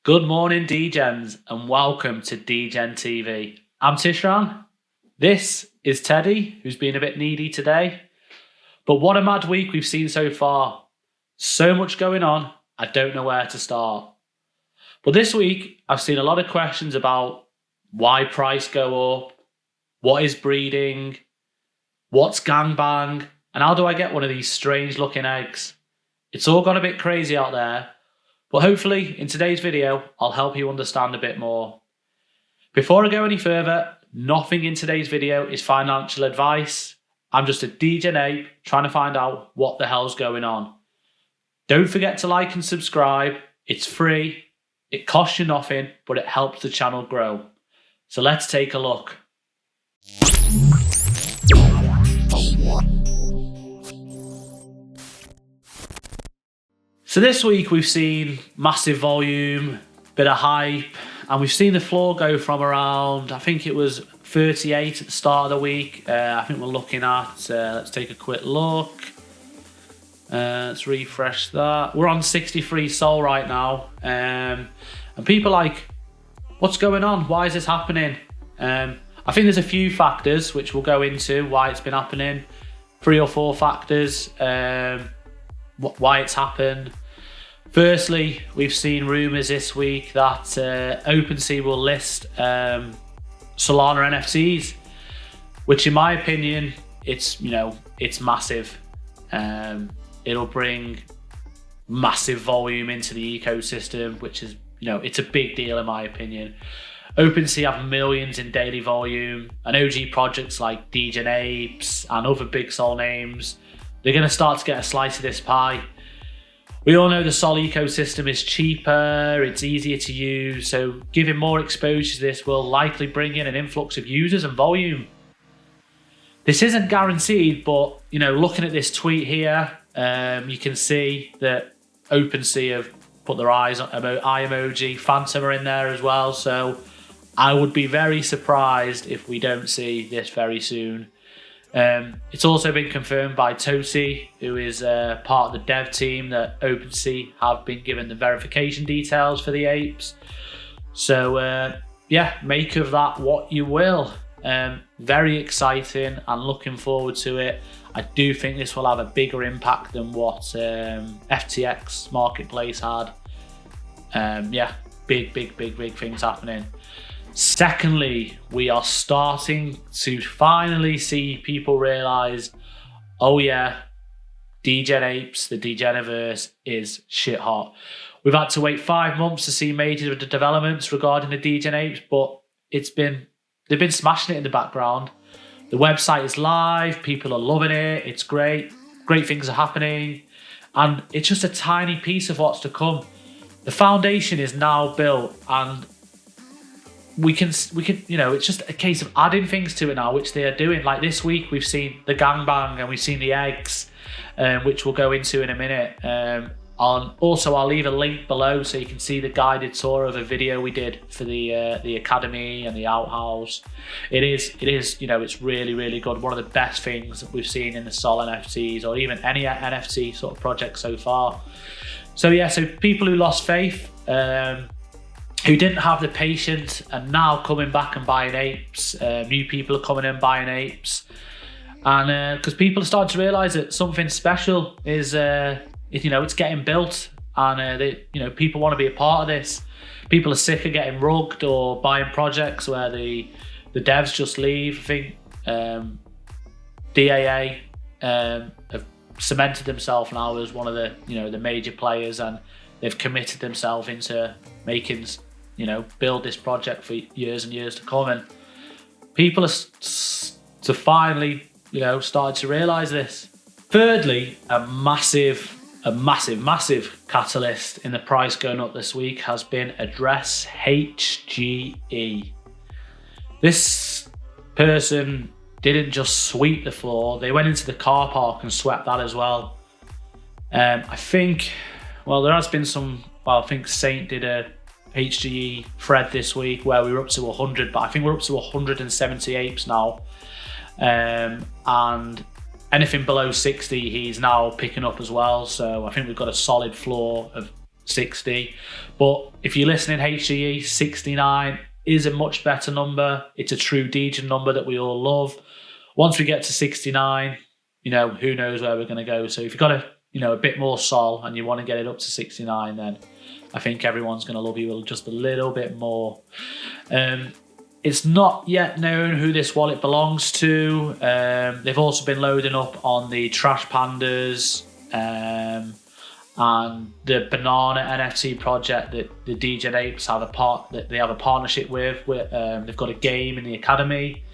Good morning, Degens, and welcome to Degen TV. I'm Tishran. This is Teddy, who's been a bit needy today. But what a mad week we've seen so far. So much going on, I don't know where to start. But this week, I've seen a lot of questions about why price go up, what is breeding, what's gangbang, and how do I get one of these strange looking eggs? It's all gone a bit crazy out there. But hopefully, in today's video, I'll help you understand a bit more. Before I go any further, nothing in today's video is financial advice. I'm just a Degen Ape trying to find out what the hell's going on. Don't forget to like and subscribe. It's free. It costs you nothing, but it helps the channel grow. So let's take a look. So this week we've seen massive volume, bit of hype, and we've seen the floor go from around, I think it was 38 at the start of the week. I think we're looking at, let's take a quick look. Let's refresh that. We're on 63 Sol right now. And people are like, what's going on? Why is this happening? I think there's a few factors which we'll go into why it's been happening. 3 or 4 factors why it's happened. Firstly, we've seen rumours this week that OpenSea will list Solana NFTs, which in my opinion, it's massive. It'll bring massive volume into the ecosystem, which is, it's a big deal in my opinion. OpenSea have millions in daily volume, and OG projects like Degen Apes and other big Sol names, they're going to start to get a slice of this pie. We all know the Sol ecosystem is cheaper, it's easier to use, so giving more exposure to this will likely bring in an influx of users and volume. This isn't guaranteed, but looking at this tweet here, you can see that OpenSea have put their eye emoji, Phantom are in there as well, so I would be very surprised if we don't see this very soon. It's also been confirmed by Tosi, who is part of the dev team, that OpenSea have been given the verification details for the apes. So make of that what you will. Very exciting and looking forward to it. I do think this will have a bigger impact than what FTX marketplace had. Big things happening. Secondly, we are starting to finally see people realise, oh yeah, Degen Apes, the Degeniverse is shit hot. We've had to wait 5 months to see major developments regarding the Degen Apes, but they've been smashing it in the background. The website is live, people are loving it, it's great things are happening, and it's just a tiny piece of what's to come. The foundation is now built, and we can, it's just a case of adding things to it now, which they are doing. Like this week, we've seen the gangbang and we've seen the eggs, which we'll go into in a minute. Also, I'll leave a link below so you can see the guided tour of a video we did for the academy and the outhouse. It is, it's really good. One of the best things that we've seen in the Sol NFTs, or even any NFT sort of project so far. So people who lost faith, who didn't have the patience, and now coming back and buying apes. New people are coming in buying apes, and because people are starting to realise that something special is, it's getting built, and people want to be a part of this. People are sick of getting rugged or buying projects where the devs just leave. I think DAA have cemented themselves now as one of the the major players, and they've committed themselves into making build this project for years and years to come, and people are to finally started to realise this. Thirdly, a massive catalyst in the price going up this week has been Address HGE. This person didn't just sweep the floor, they went into the car park and swept that as well. I think, there has been some, I think Saint did a HGE thread this week where we were up to 100, but I think we're up to 170 apes now. And anything below 60, he's now picking up as well. So I think we've got a solid floor of 60. But if you're listening HGE, 69 is a much better number. It's a true Degen number that we all love. Once we get to 69, who knows where we're going to go. So if you've got a bit more sol and you want to get it up to 69, then I think everyone's going to love you just a little bit more. It's not yet known who this wallet belongs to. They've also been loading up on the Trash Pandas and the Banana NFT project that the Degen Apes have they have a partnership with. They've got a game in the academy.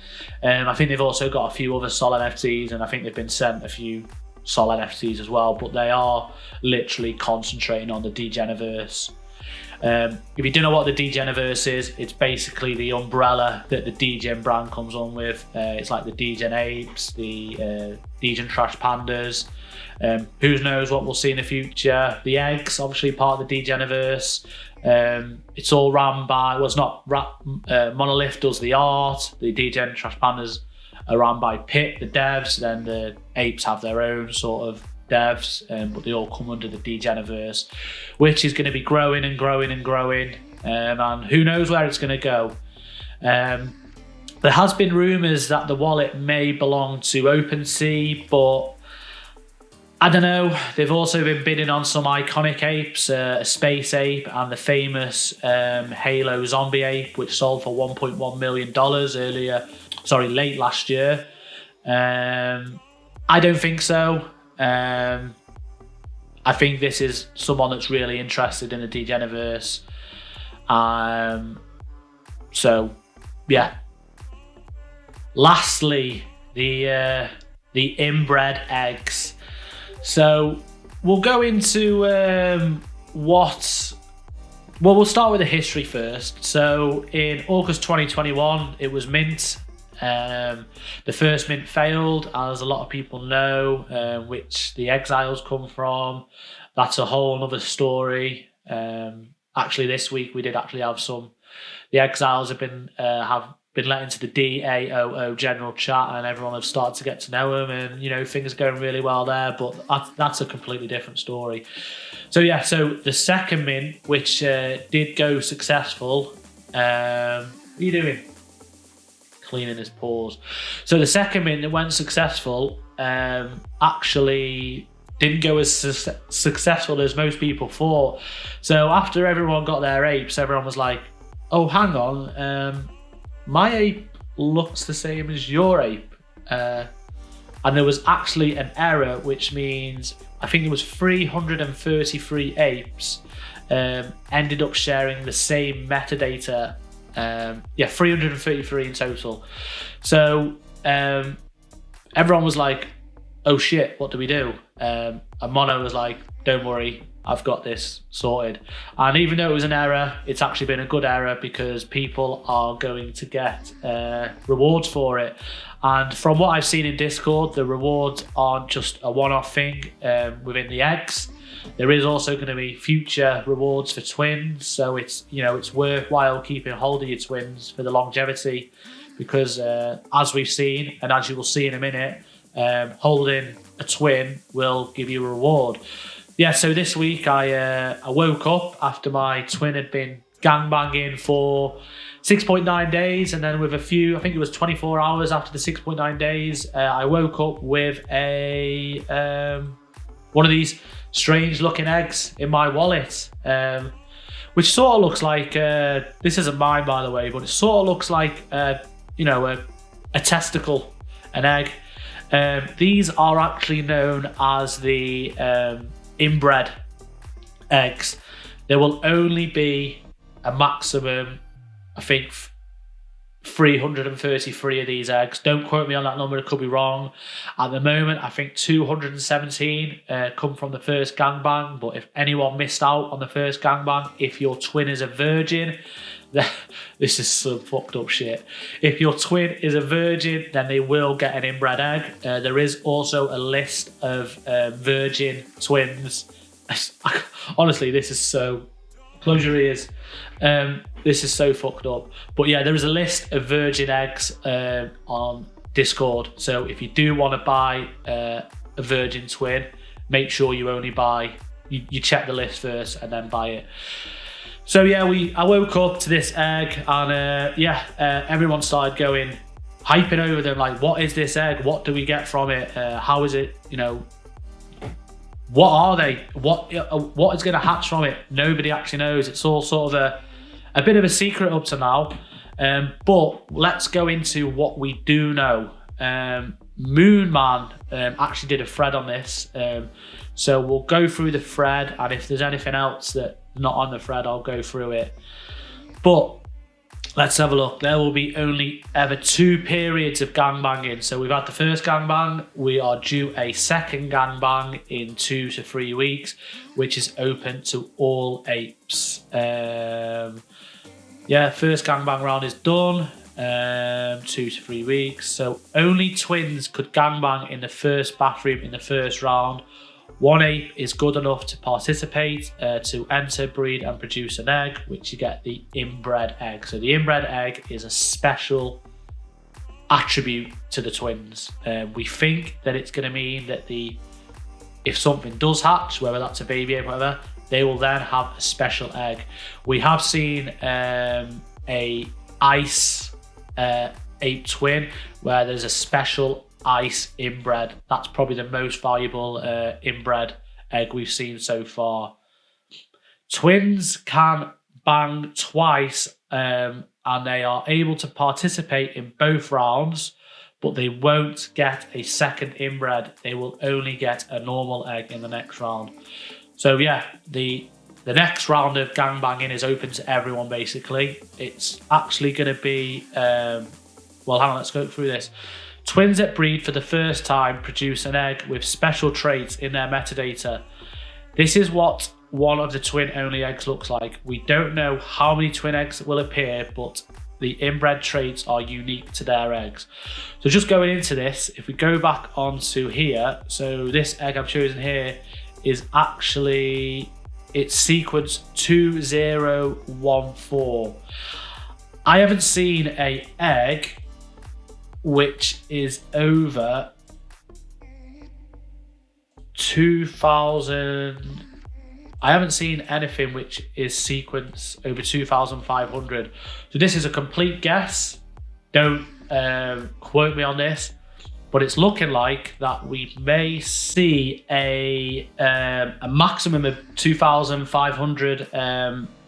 I think they've also got a few other Sol NFTs, and I think they've been sent a few Sol NFTs as well, but they are literally concentrating on the Degeniverse. If you don't know what the Degeniverse is, it's basically the umbrella that the Degen brand comes on with. It's like the Degen Apes, the Degen Trash Pandas. Who knows what we'll see in the future. The eggs, obviously part of the Degeniverse. It's all ran by, it's not Monolith does the art. The Degen Trash Pandas are ran by Pit, the devs. Then the apes have their own sort of devs, but they all come under the Degeniverse, which is going to be growing and growing and growing, and who knows where it's going to go. There has been rumours that the wallet may belong to OpenSea, but I don't know. They've also been bidding on some iconic apes, a space ape and the famous Halo zombie ape, which sold for $1.1 million late last year. I don't think so. I think this is someone that's really interested in the Degeniverse. So yeah. Lastly, the inbred eggs. So we'll go into we'll start with the history first. So in August 2021, it was mint. The first mint failed, as a lot of people know, which the exiles come from. That's a whole other story. Actually, this week we did actually have the exiles have been let into the DAOO general chat, and everyone have started to get to know them, and things are going really well there. But that's a completely different story. So yeah, so the second mint, which did go successful. What are you doing? Cleaning his paws. So the second mint that went successful actually didn't go as successful as most people thought. So after everyone got their apes, everyone was like, oh, hang on, my ape looks the same as your ape. And there was actually an error, which means I think it was 333 apes ended up sharing the same metadata. 333 in total. So everyone was like, oh shit, what do we do? And Mono was like, don't worry, I've got this sorted. And even though it was an error, it's actually been a good error, because people are going to get rewards for it. And from what I've seen in Discord, the rewards aren't just a one-off thing within the eggs. There is also going to be future rewards for twins, so it's worthwhile keeping hold of your twins for the longevity, because as we've seen, and as you will see in a minute, holding a twin will give you a reward. Yeah, so this week I woke up after my twin had been gangbanging for 6.9 days, and then with I think it was 24 hours after the 6.9 days, I woke up with one of these strange looking eggs in my wallet, which sort of looks like, this isn't mine by the way, but it sort of looks like a testicle, an egg. These are actually known as the inbred eggs. There will only be a maximum, I think, 333 of these eggs. Don't quote me on that number, it could be wrong. At the moment, I think 217 come from the first gangbang, but if anyone missed out on the first gangbang, if your twin is a virgin, this is some fucked up shit. If your twin is a virgin, then they will get an inbred egg. There is also a list of virgin twins. Honestly, this is so... Close your ears. This is so fucked up. But yeah, there is a list of virgin eggs on Discord. So if you do want to buy a virgin twin, make sure you only buy you check the list first and then buy it. So yeah, I woke up to this egg, and everyone started hyping over them, like, what is this egg? What do we get from it? How is it? What are they? What is going to hatch from it? Nobody actually knows. It's all sort of a bit of a secret up to now. But let's go into what we do know. Moonman actually did a thread on this. So we'll go through the thread, and if there's anything else that's not on the thread, I'll go through it. But let's have a look. There will be only ever 2 periods of gangbanging. So we've had the first gangbang. We are due a second gangbang in 2 to 3 weeks, which is open to all apes. First gangbang round is done. 2 to 3 weeks. So only twins could gangbang in the first bathroom in the first round. 1 ape is good enough to participate, to enter, breed and produce an egg, which you get the inbred egg. So the inbred egg is a special attribute to the twins. We think that it's going to mean that if something does hatch, whether that's a baby ape or whatever, they will then have a special egg. We have seen a ice ape twin where there's a special ice inbred. That's probably the most valuable inbred egg we've seen so far. Twins can bang twice, and they are able to participate in both rounds, but they won't get a second inbred. They will only get a normal egg in the next round. So yeah, the next round of gangbanging is open to everyone, basically. It's actually going to be hang on, let's go through this. Twins that breed for the first time produce an egg with special traits in their metadata. This is what one of the twin-only eggs looks like. We don't know how many twin eggs will appear, but the inbred traits are unique to their eggs. So just going into this, if we go back onto here, so this egg I've chosen here is actually, it's sequence 2014. I haven't seen an egg which is over 2,000. I haven't seen anything which is sequence over 2,500. So this is a complete guess. Don't quote me on this, but it's looking like that we may see a maximum of 2,500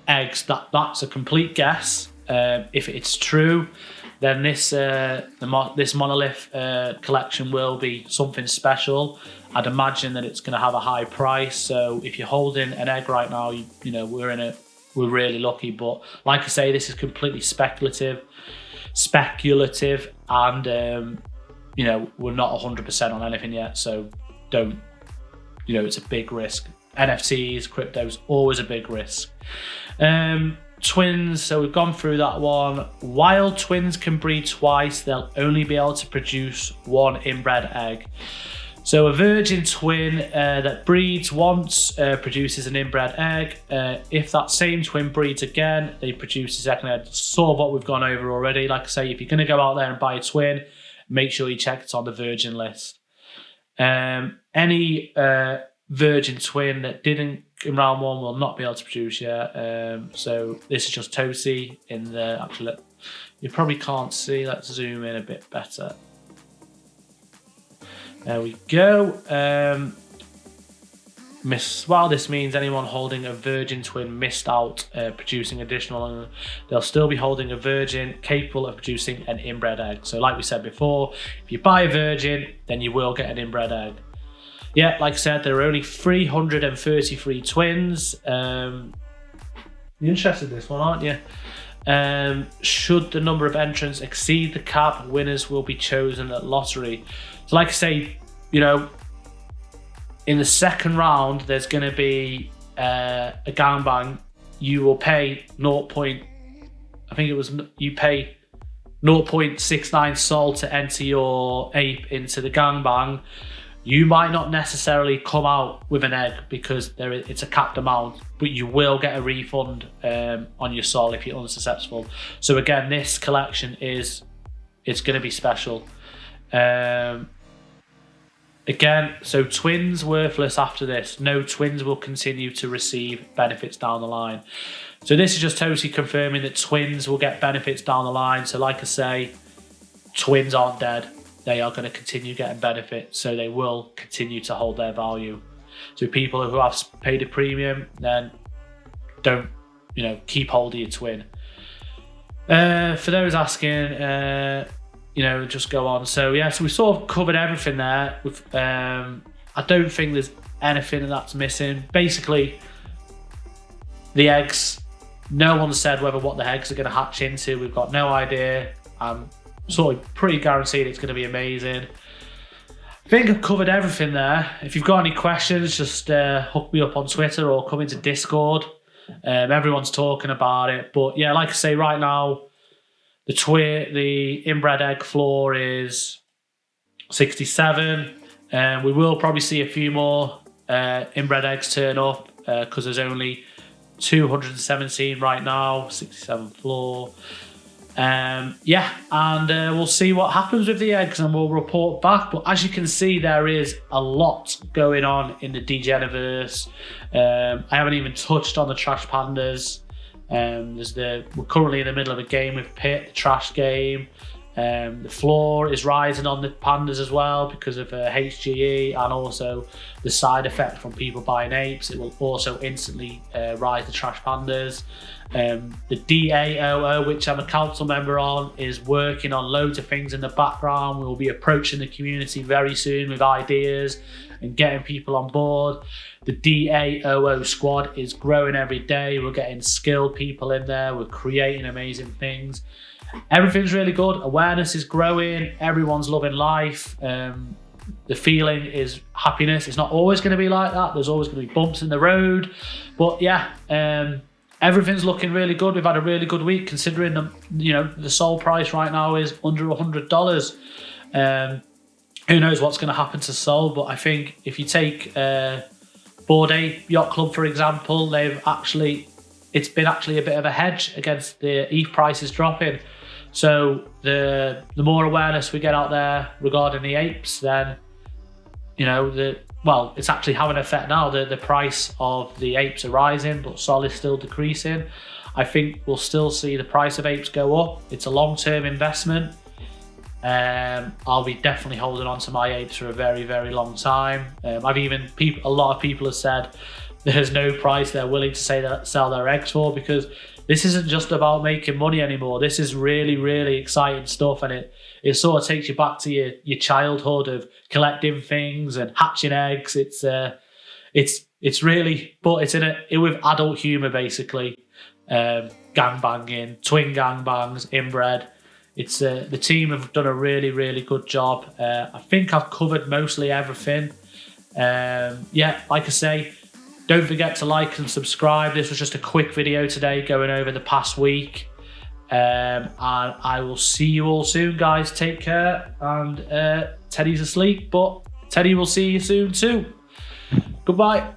eggs. That's a complete guess. If it's true, then this monolith collection will be something special. I'd imagine that it's going to have a high price. So if you're holding an egg right now, we're really lucky. But like I say, this is completely speculative, and we're not 100% on anything yet. So don't, it's a big risk. NFTs, crypto's always a big risk. Twins, so we've gone through that one. While twins can breed twice, they'll only be able to produce 1 inbred egg. So a virgin twin that breeds once produces an inbred egg. If that same twin breeds again, they produce a second egg. Sort of what we've gone over already. Like I say, if you're going to go out there and buy a twin, make sure you check it's on the virgin list. Any virgin twin that didn't in round 1 will not be able to produce yet. So this is just Tosi in the actual. You probably can't see. Let's zoom in a bit better. There we go. This means anyone holding a virgin twin missed out producing additional, and they'll still be holding a virgin capable of producing an inbred egg. So like we said before, if you buy a virgin, then you will get an inbred egg. Yeah, like I said, there are only 333 twins. You're interested in this one, aren't you? Should the number of entrants exceed the cap, winners will be chosen at lottery. So like I say, in the second round, there's going to be a gangbang. You will pay you pay 0.69 sol to enter your ape into the gangbang. You might not necessarily come out with an egg because it's a capped amount, but you will get a refund on your sol if you're unsuccessful. So again, this collection it's going to be special. Again, so twins worthless after this. No twins will continue to receive benefits down the line. So this is just totally confirming that twins will get benefits down the line. So like I say, twins aren't dead. They are going to continue getting benefits. So they will continue to hold their value. So people who have paid a premium, then don't, keep hold of your twin. For those asking, just go on. So yeah, so we sort of covered everything there. I don't think there's anything that's missing. Basically, the eggs, no one said what the eggs are going to hatch into. We've got no idea. I'm sort of pretty guaranteed it's going to be amazing. I think I've covered everything there. If you've got any questions, just hook me up on Twitter or come into Discord. Everyone's talking about it. But yeah, like I say, right now, the inbred egg floor is 67. We will probably see a few more inbred eggs turn up because there's only 217 right now, 67 floor. And we'll see what happens with the eggs and we'll report back. But as you can see, there is a lot going on in the Degeniverse. I haven't even touched on the Trash Pandas. We're currently in the middle of a game with Pit, the trash game. The floor is rising on the pandas as well because of HGE and also the side effect from people buying apes. It will also instantly rise the trash pandas. The DAOO, which I'm a council member on, is working on loads of things in the background. We will be approaching the community very soon with ideas and getting people on board. The DAOO squad is growing every day. We're getting skilled people in there. We're creating amazing things. Everything's really good. Awareness is growing. Everyone's loving life. The feeling is happiness. It's not always going to be like that. There's always going to be bumps in the road. But yeah, everything's looking really good. We've had a really good week considering the SOL price right now is under $100. Who knows what's going to happen to SOL? But I think if you take Bored Ape Yacht Club, for example, it's been actually a bit of a hedge against the ETH prices dropping. So the more awareness we get out there regarding the apes, then it's actually having an effect now. The price of the apes are rising, but SOL is still decreasing. I think we'll still see the price of apes go up. It's a long-term investment. I'll be definitely holding on to my apes for a very, very long time. A lot of people have said there's no price they're willing to sell their eggs for, because this isn't just about making money anymore. This is really, really exciting stuff, and it sort of takes you back to your childhood of collecting things and hatching eggs. It's really, but it's with adult humor basically. Gangbanging, twin gangbangs, inbred. It's the team have done a really, really good job. I think I've covered mostly everything. Like I say, don't forget to like and subscribe. This was just a quick video today going over the past week. And I will see you all soon, guys. Take care. And Teddy's asleep, but Teddy will see you soon too. Goodbye.